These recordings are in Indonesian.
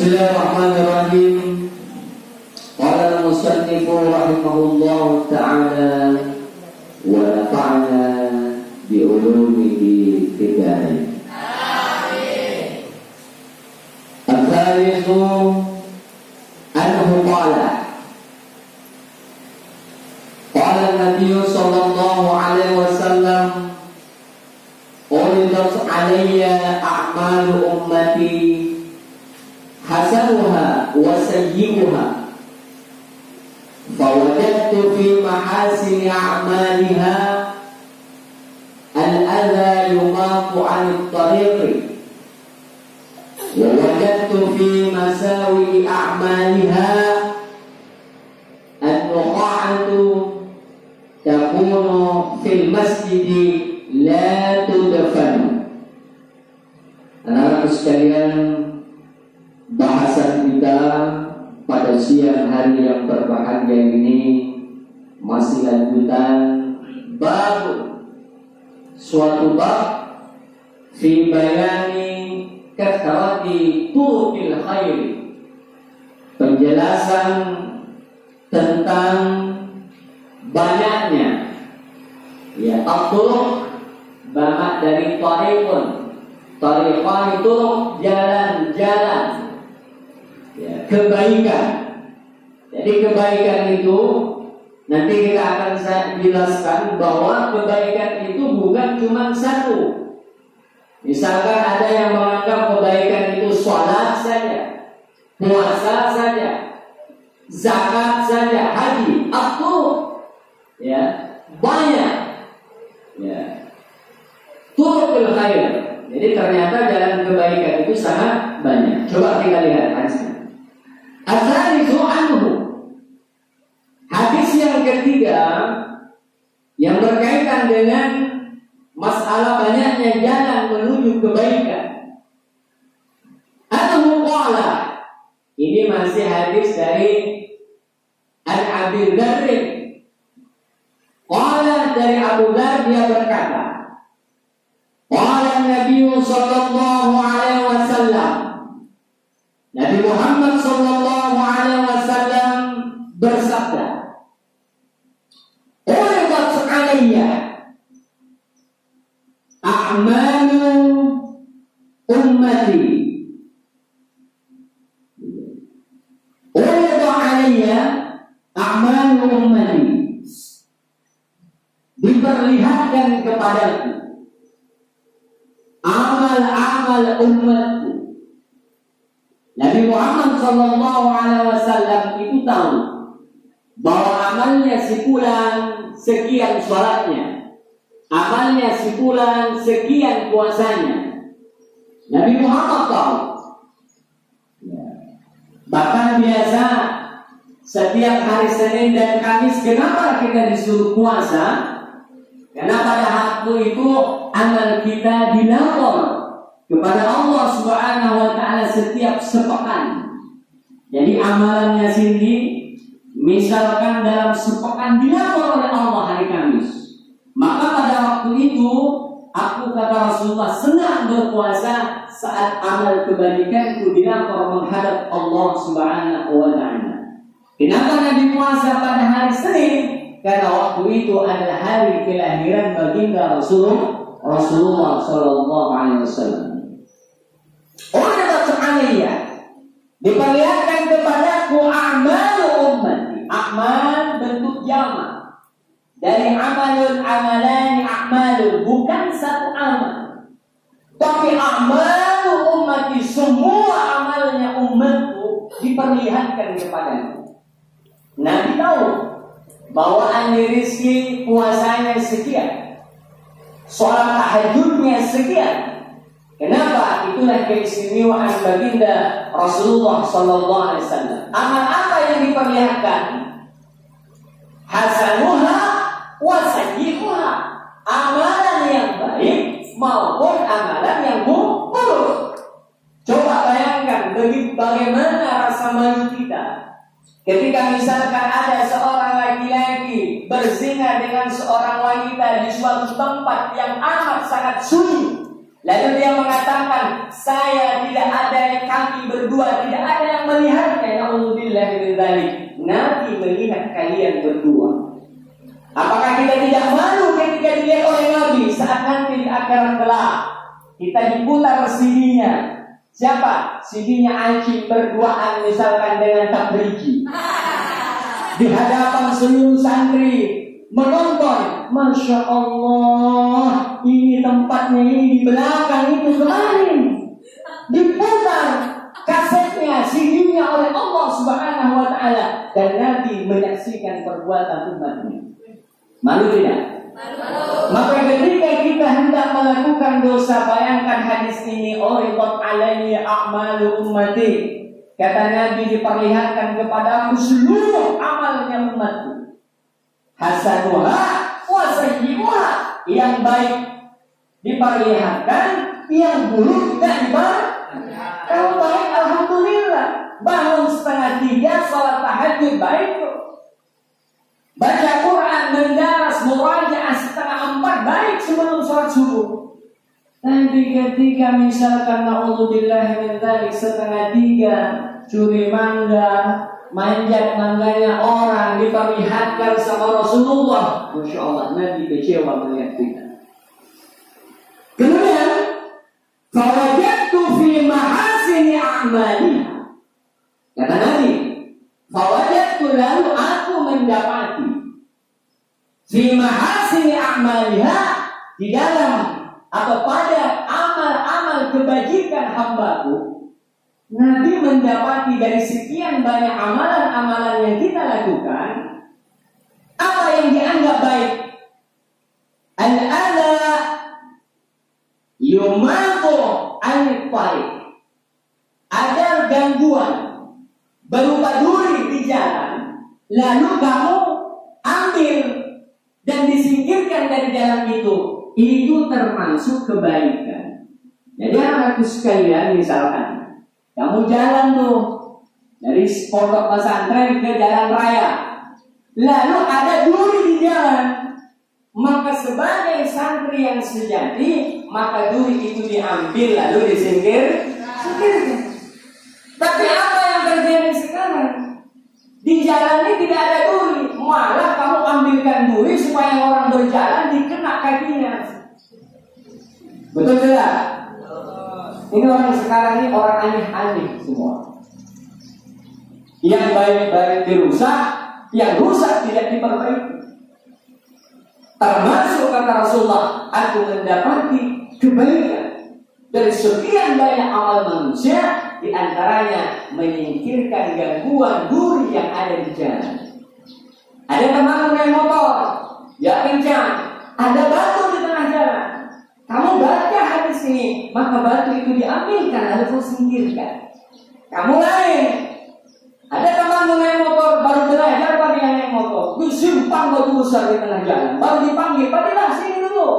Bismillahirrahmanirrahim. Qala al-musannif rahimahullahu ta'ala wa nafa'na bi ulumihi fid dharain. Amin. Al-thalithu annahu qala an-nabiy sallallahu alaihi wasallam uridat alayya a'malu ummati hasanuha wa sayyi'uha fawajadtu fi mahasini a'maliha al-adha yumatu 'anil tariqi wa wajadtu fi masawi a'maliha an-nuqa'atu takunu fil masjidi la tudfanu. Anak-anak sekalian, bahasan kita pada siang hari yang berbahagia ini masih lanjutan bab, suatu bab fi bayani kathrati tuqil khair, penjelasan tentang banyaknya ya at-turuq, bamak dari tariqun. Tariqan itu jalan-jalan ya, kebaikan. Jadi kebaikan itu nanti kita akan jelaskan bahwa kebaikan itu bukan cuma satu. Misalkan ada yang menganggap kebaikan itu sholat saja, puasa saja, zakat saja, haji, itu ya banyak ya turuqul khair. Jadi ternyata jalan kebaikan itu sangat banyak. Coba kita lihat hadisnya. Al-thalithu anhu, hadis yang ketiga yang berkaitan dengan masalah banyaknya jalan menuju kebaikan. Anhu qala, ini masih hadis dari Al-Abi Dzar. Qala, dari Abu Dzar, dia berkata, qala Nabi sallallahu alaihi wasallam, Nabi Muhammad sallallahu alaihi wasallam bersabda, uridat alayya a'malu ummati, uridat alayya a'malu ummati, diperlihatkan kepadaku amal-amal umatku. Nabi Muhammad sallallahu alaihi wasallam itu tahu bahwa amalnya si fulan sekian salatnya, amalnya si fulan sekian puasanya. Nabi Muhammad tahu. Bahkan biasa setiap hari Senin dan Kamis, kenapa kita disuruh puasa? Karena pada waktu itu amal kita dilapor kepada Allah Subhanahu wa ta'ala setiap sepekan. Jadi amalannya sendiri misalkan dalam sepekan dilapor oleh Allah hari Kamis. Maka pada waktu itu aku, kata Rasulullah, senang berpuasa saat amal kebaikanku dilapor menghadap Allah Subhanahu wa ta'ala. Kenapa Nabi puasa pada hari Senin? Karena waktu itu adalah hari kelahiran baginda Rasulullah sallallahu alaihi wasallam. Uridat alayya, diperlihatkan kepadaku a'malu ummati. A'mal bentuk jamak dari amalun, amalani, a'malun, bukan satu amal, tapi a'malu ummati, semua amalnya umatku diperlihatkan kepadaku. Nabi tahu bahwa ahli rizki puasanya sekian, sholat tahajudnya sekian. Kenapa? Itulah keistimewaan baginda Rasulullah sallallahu alaihi wasallam. Amal apa yang diperlihatkan? Hasanuha wa sayyi'uha, amalan yang baik maupun amalan yang buruk. Coba bayangkan bagaimana rasa malu kita ketika misalkan ada seorang laki-laki berzina dengan seorang wanita di suatu tempat yang amat sangat sunyi, Lalu dia mengatakan, saya tidak ada, kami berdua tidak ada yang melihatnya. Na'udzubillah min dzalik. Nabi melihat kalian berdua. Apakah kita tidak malu ketika dilihat oleh Nabi saat nanti di akhirat kelak kita diputar CD-nya? Siapa? CD-nya Acim berduaan misalkan dengan tabriki di hadapan seluruh santri menonton. Masya Allah, ini tempatnya, ini di belakang itu kemarin diputar kasetnya, CD-nya oleh Allah Subhanahu wa Ta'ala, dan Nabi menyaksikan perbuatan umatnya. Malu tidak? Malu. Maka ketika kita hendak melakukan dosa, bayangkan hadis ini, uridat alayya a'malu ummati. Kata Nabi, diperlihatkan kepada aku seluruh amalnya umatku. Hasanuha wa sayyi'uha. Yang baik diperlihatkan, yang buruk tidak diperlihatkan. Kalau baik, alhamdulillah. Bangun 2:30, salat tahajud, baik. Baca Quran, mendaras, murajaah 3:30, baik sebelum sholat subuh. Tapi ketika misalkan na'udzubillah min dzalik 2:30, curi mangga, manjat mangganya orang, diperlihatkan sama Rasulullah, Masya Allah, Nabi kecewa melihat kita. Kemudian fawajadtu fi mahasini a'maliha. Kata Nabi, fawajadtu, lalu aku mendapati fi mahasini a'maliha, di dalam atau pada amal-amal kebajikan hambaku, Nabi mendapati dari sekian banyak amalan-amalan yang kita lakukan, apa yang dianggap baik? Al-adha yumatu al-tariq, ada gangguan berupa duri di jalan, lalu kamu ambil dan disingkirkan dari jalan itu termasuk kebaikan. Jadi anak-anakku sekalian, misalkan kamu jalan tuh dari pondok pesantren ke jalan raya, lalu ada duri di jalan, maka sebagai santri yang sejati, maka duri itu diambil lalu disingkirkan. Tapi apa yang terjadi sekarang? Di jalan ini tidak ada duri, malah kamu ambilkan duri supaya orang berjalan dikena kakinya. Betul tidak? Ini orang sekarang ini orang aneh-aneh semua. Yang baik-baik dirusak, yang rusak tidak diperbaiki. Termasuk kata Rasulullah, aku mendapati kebaikan dari sekian banyak amal manusia, di antaranya menyingkirkan gangguan duri yang ada di jalan. Ada teman naik motor, ya kencang, ada batu di tengah jalan. Kamu baca hadis ini, maka batu itu diambilkan lalu kau singkirkan. Kamu lain, ada teman naik motor baru belajar pada yang naik motor, disimpang batu besar di tengah jalan, baru dipanggil, padahal sini dulu.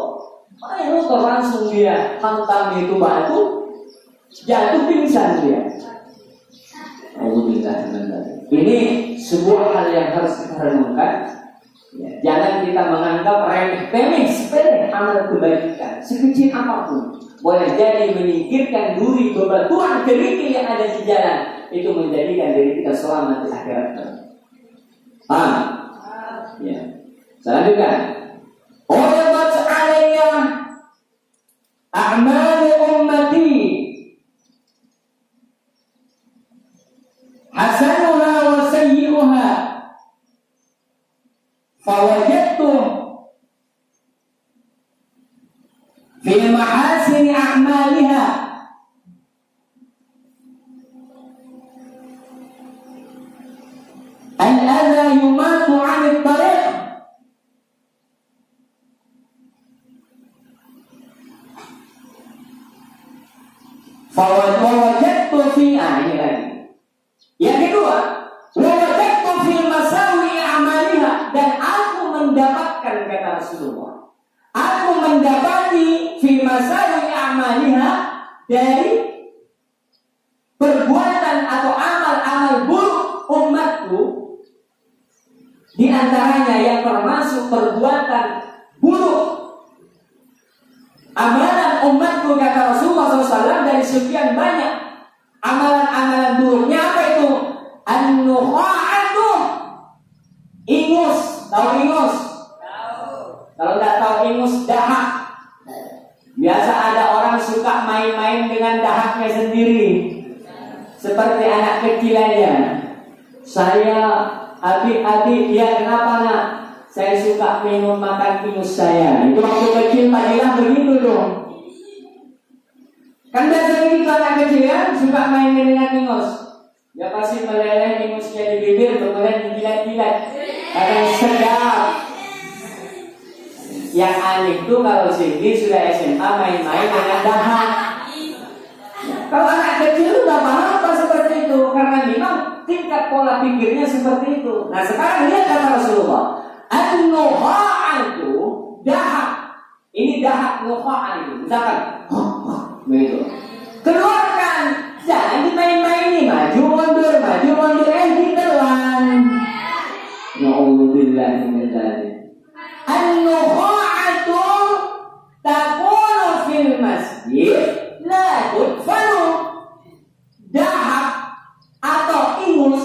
Naik motor langsung dia hantam itu batu, jatuh pingsan dia. Ini sebuah hal yang harus kita renungkan. Ya, jangan kita menganggap remeh-temeh, sepele amal kebaikan sekecil apapun. Boleh jadi menyingkirkan duri bebatuan kerikil yang ada di jalan, itu menjadikan diri kita selamat di akhirat. Paham? Ya. Selanjutnya, uridat alayya a'malu ummati hasanuha wa sayyi'uha, fawajadtu fi mahasini a'maliha al-adha yumatu 'anil tariq, fawajadtu fi ini lagi. Yang kedua, wajadtu fi masawi a'maliha, dan aku mendapatkan, kata Rasulullah, aku mendapati fi masawi a'maliha, dari perbuatan atau amal-amal buruk umatku, di antaranya yang termasuk perbuatan buruk Amalan umatku kata Rasulullah SAW dari sekian banyak amalan-amalan buruknya apa itu? An-nukha'atu, ingus. Tahu ingus? Tahu. Kalau nggak tahu ingus, dahak. Biasa ada orang suka main-main dengan dahaknya sendiri, seperti anak kecil aja. Saya, adik-adik, ya kenapa nak? Saya suka minum makan ingus saya. Itu waktu kecil Pak Dilah begitu dong. Kan biasanya gitu anak kecil kan suka main dengan ingus. Ya pasti meleleh ingusnya di bibir, kemudian dijilat-jilat. Kadang sedap. Yang aneh itu kalau sini sudah SMA main-main dengan dahak. Kalau anak kecil udah paham apa seperti itu, karena memang tingkat pola pikirnya seperti itu. Nah sekarang lihat kata Rasulullah, an-nukha'atu, dahak. Ini dahak nukha'an itu. Misalkan, begitu. Keluarkan, jangan dimain-maini, maju mundur, ditelan. Na'udzubillah min dzalik. An-nukha'atu takunu fil masjid la tudfanu. Dahak atau ingus,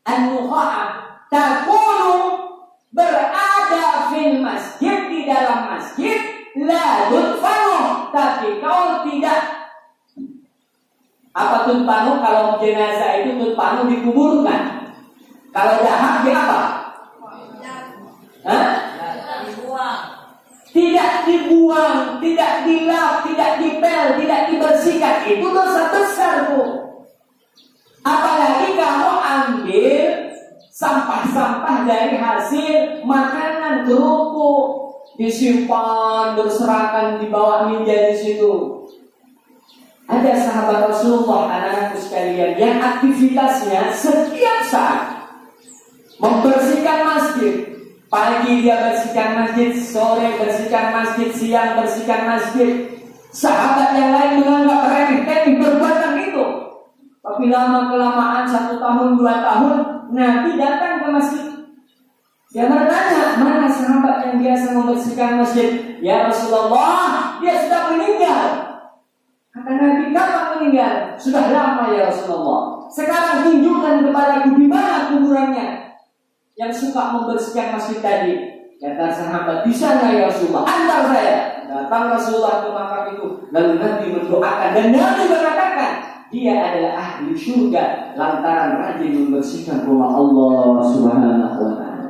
an-nukha'ah takunu berada fil masjid, di dalam masjid, la tudfanu, tapi kau tidak. Apa tudfanu? Kalau jenazah itu tudfanu dikuburkan. Kalau dahak di apa? Hah? Tidak dibuang, tidak dilap, tidak dipel, tidak dibersihkan. Itu dosa besar, Bu. Apalagi kamu ambil sampah-sampah dari hasil makanan kerupuk, disimpan berserakan di bawah meja di situ. Ada sahabat Rasulullah, anak-anakku sekalian, yang aktivitasnya setiap saat membersihkan masjid. Pagi dia bersihkan masjid, sore bersihkan masjid, siang bersihkan masjid. Sahabat yang lain menganggap remeh perbuatan itu. Tapi lama-kelamaan 1 tahun, 2 tahun, Nabi datang ke masjid. Dia bertanya, mana sahabat yang biasa membersihkan masjid? Ya Rasulullah, dia sudah meninggal. Kata Nabi, kapan meninggal? Sudah lama ya Rasulullah. Sekarang tunjukkan kepadaku di mana kuburannya yang suka membersihkan masjid tadi. Kata sahabat, di sana ya Rasulullah, antar saya. Datang Rasulullah ke makam itu, lalu Nabi mendoakan, dan Nabi mengatakan dia adalah ahli surga lantaran rajin membersihkan rumah Allah Subhanahu wa ta'ala.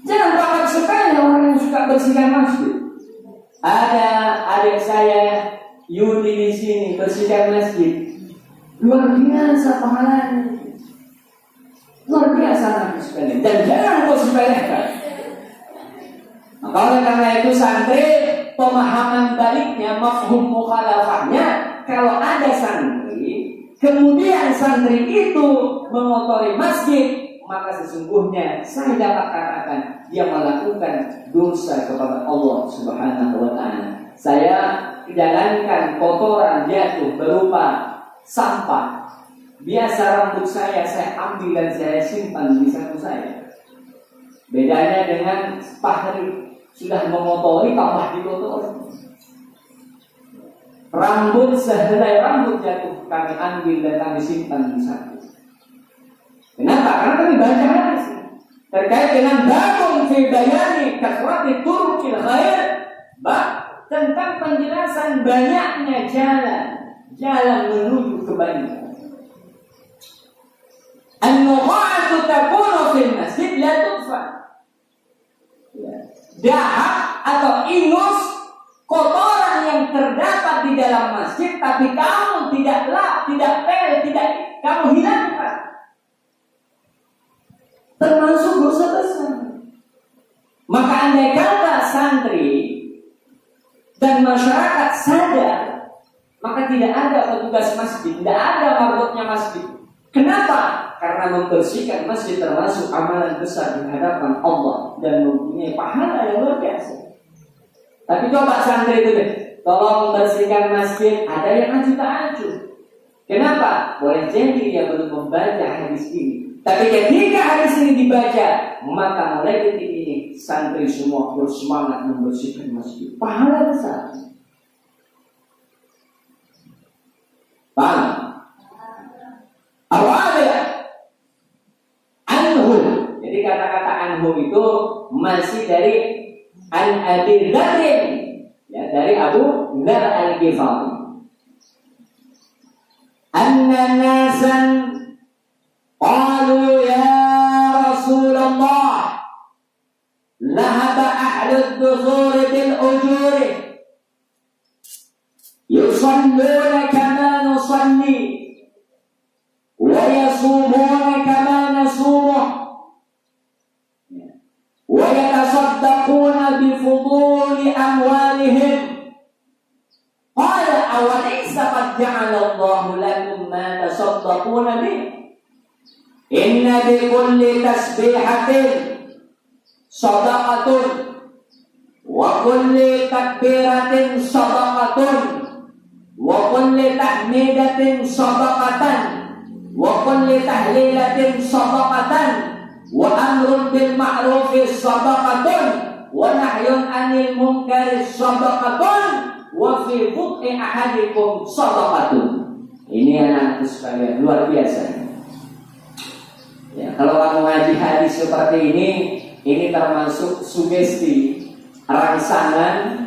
Jangan pakai sekali orang yang suka bersihkan masjid. Ada adik saya Yudi di sini bersihkan masjid, luar biasa pahalanya. Luar biasa nanti sekali. Dan jangan kau sepelekan. Maka oleh karena itu santri, pemahaman baliknya, mafhum mukhalafahnya, kalau ada santri, kemudian santri itu mengotori masjid, maka sesungguhnya saya dapat katakan dia melakukan dosa kepada Allah Subhanahu wa ta'ala. Saya jalankan kotoran jatuh berupa sampah. Biasa rambut saya ambil dan saya simpan di saku saya. Bedanya dengan Fahri, sudah mengotori tambah dikotori. Rambut sehelai rambut jatuh kami ambil dan kami simpan di saku. Kenapa? Karena kami baca hadis terkait dengan babun fi bayani kasrati turukil khair, tentang penjelasan banyaknya jalan menuju kebaikan. An-nukha'atu takunu fil masjid la tudfan. Dahak atau ingus, kotoran yang terdapat di dalam masjid, tapi kamu tidak lap, tidak pel, tidak kamu hilangkan. Termasuk dosa besar. Maka andai kata santri dan masyarakat sadar, maka tidak ada petugas masjid, tidak ada marbotnya masjid. Kenapa? Karena membersihkan masjid termasuk amalan besar di hadapan Allah dan mempunyai pahala yang luar biasa. Tapi coba santri itu deh, tolong membersihkan masjid, ada yang acuh-acuh. Kenapa? Boleh jadi dia belum membaca hadis ini. Tapi ketika hadis ini dibaca, maka mulai detik ini santri semua bersemangat membersihkan masjid. Pahala besar. Paham? Awalnya anhum. Jadi kata-kata anhum itu masih dari an Abi Dzar, ya, dari Abu Dzar Al-Ghifari. Anna nasan qalu ya Rasulullah lahaba ahlud dusur bil ujur yusalluna kama nusalli wa yasumuna kama nasumuh wa yatasaddaquna bi fuduli amwalihim. Qala awalaysa qad ja'ala Allahu lakum ma tasaddaquna bih. Inna bi kulli tasbihatin shadaqatun wa kulli takbiratin shadaqatun wa kulli tahmidatin shadaqatan wa kulli tahlilatin shadaqatan wa amrun bil ma'rufi shadaqatun wa nahyun 'anil munkari shadaqatun wa fi buqi ahadikum shadaqatun. Ini anak sekalian luar biasa. Ya, kalau kamu ngaji hadis seperti ini termasuk sugesti, rangsangan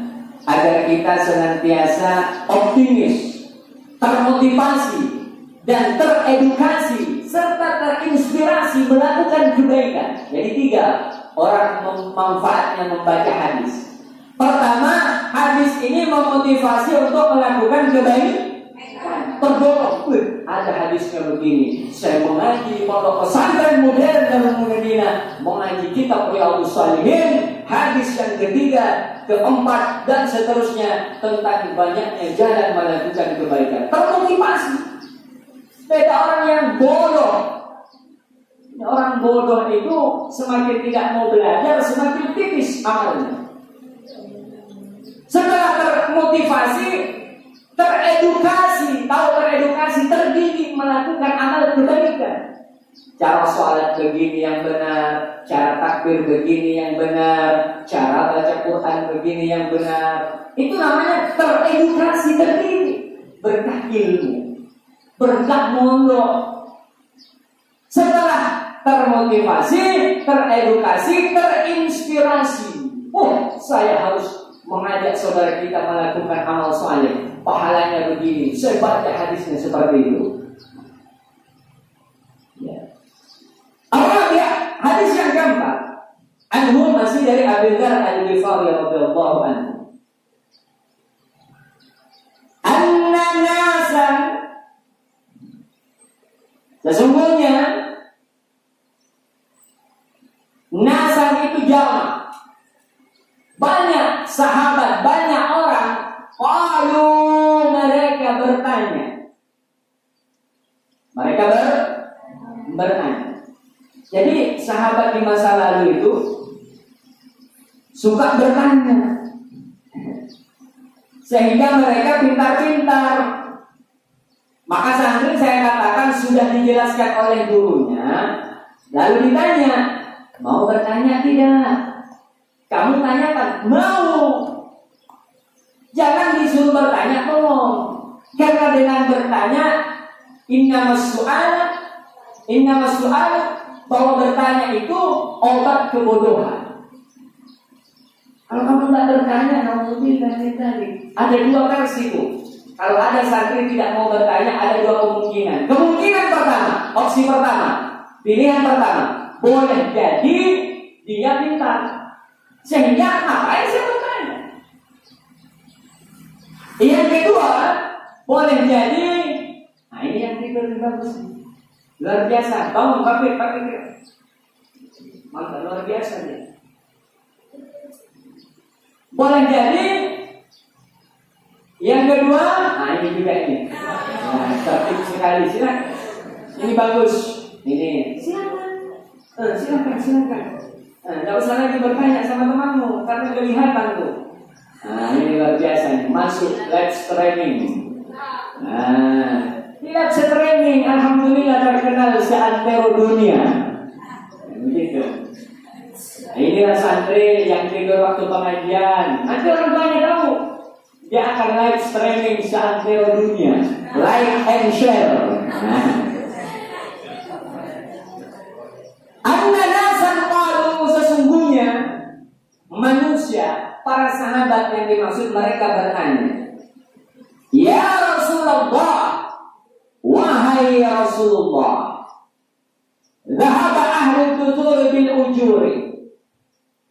agar kita senantiasa optimis, termotivasi dan teredukasi serta terinspirasi melakukan kebaikan. Jadi 3 orang manfaatnya membaca hadis. Pertama, hadis ini memotivasi untuk melakukan kebaikan. Terdorong, ada hadisnya begini. Saya mengaji pondok pesantren modern dalam Madinah, mengaji kitab Riyadhus Shalihin, hadis yang ketiga, keempat dan seterusnya tentang banyaknya jalan melakukan kebaikan. Termotivasi. Beda orang yang bodoh. Orang bodoh itu semakin tidak mau belajar, semakin tipis amalnya. Setelah termotivasi, teredukasi, terdidik melakukan amal kebaikan. Cara sholat begini yang benar, cara takbir begini yang benar, cara baca Quran begini yang benar. Itu namanya teredukasi, terdidik, berkah ilmu, berkah mondok. Setelah termotivasi, teredukasi, terinspirasi. Oh, saya harus mengajak saudara kita melakukan amal saleh. Pahalanya begini. Saya baca hadisnya seperti itu. Ya. Hadis yang keempat. Anhu masih dari Abi Dzar Al-Ghifari radhiyallahu anhu. Anna nasan, sesungguhnya nasan itu jamak. Banyak sahabat, banyak orang. Qalu, mereka bertanya. Bertanya. Jadi sahabat di masa lalu itu suka bertanya, sehingga mereka pintar-pintar. Maka santri saya katakan sudah dijelaskan oleh gurunya. Lalu ditanya, mau bertanya tidak? Kamu tanyakan, mau. Jangan disuruh bertanya, tolong. Karena dengan bertanya, innamas su'al, bahwa bertanya itu obat kebodohan. Kalau kamu tidak bertanya, ada 2 versi itu. Kalau ada santri tidak mau bertanya, ada 2 kemungkinan. Kemungkinan pertama, opsi pertama, pilihan pertama, boleh jadi dia pintar, sehingga ngapain saya bertanya. Yang kedua, boleh jadi, nah ini yang lebih bagus, luar biasa, bangun pakai mantap, luar biasa dia. Boleh jadi yang kedua, nah ini juga ini, nah tertib sekali, silakan, ini bagus, ini silakan. Tidak usah lagi bertanya sama temanmu karena kelihatan tuh. Nah ini luar biasa nih. Masuk let's training. Nah let's training, alhamdulillah terkenal seantero dunia. Begitu. Inilah santri yang tidur waktu pengajian. Nanti orang tuanya tahu, dia akan live streaming seantero dunia, like and share. Anna nasan qalu, sesungguhnya manusia, para sahabat yang dimaksud, mereka bertanya, ya Rasulullah, wahai Rasulullah, dhahaba ahli tutur bil ujuri,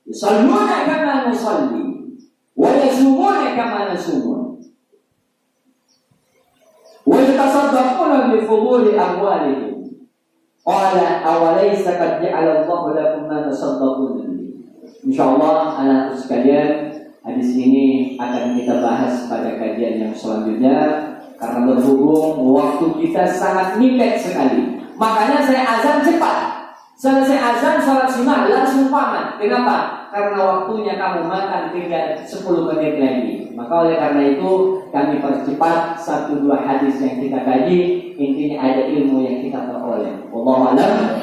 yusalluna kama nusalli wa yasumuna kama nasumun wa yatasaddaquna bi fuduli amwalihim. Qala awalaysa qad ja'ala Allahu lakum ma tasaddaqun. Insyaallah anak sekalian, hadis ini akan kita bahas pada kajian yang selanjutnya karena berhubung waktu kita sangat mepet sekali. Makanya saya azan cepat. Selesai azan, sholat sunnah langsung pamit. Kenapa? Karena waktunya kamu makan tinggal 10 menit lagi. Maka oleh karena itu kami percepat 1-2 hadis yang kita kaji. Intinya ada ilmu yang kita peroleh. Wallahu a'lam.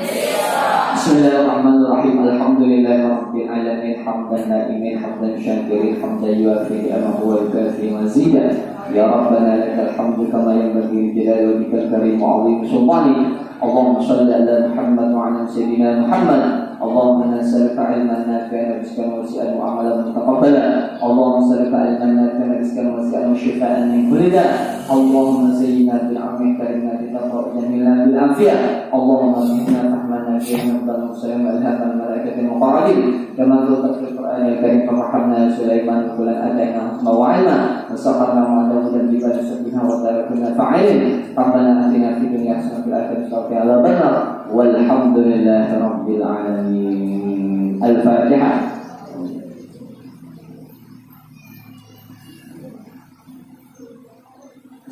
Bismillahirrahmanirrahim. Alhamdulillahirabbil alamin, hamdan naimin, hamdan syakirin, hamdan yuafi ni'amahu wa yukafi mazidah. Ya Rabbana lakal hamdu kama yanbaghi li jalali wajhikal karim wa 'azimi sultanik. Allahumma shalli ala Muhammad wa ala sayyidina Muhammad. Allahumma nas'aluka 'ilman nafi'an wa rizqan wasi'an wa 'amalan mutaqabbalan. Allahumma nas'aluka 'ilman nafi'an wa rizqan wasi'an wa shifaa'an min kulli da'. Allahumma zayyinna bil 'ilmi karimna bi taqwa jamilna bil 'afiyah. Allahumma inna rahmana karimna wa sallallahu alaihi wa malaikatil muqarrabin. Kama qulta fil Qur'anil karim fahamna Sulaiman kulan ataina hukma wa 'ilma wa sakharna ma Dawud al-jibala yusabbihu wa tarakna fa'ilin. Rabbana atina fid dunya hasanatan wa fil akhirati hasanatan wa qina adzabannar. Walhamdulillahi rabbil alamin. Al-Fatihah.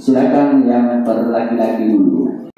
Silakan yang berlaki-laki dulu.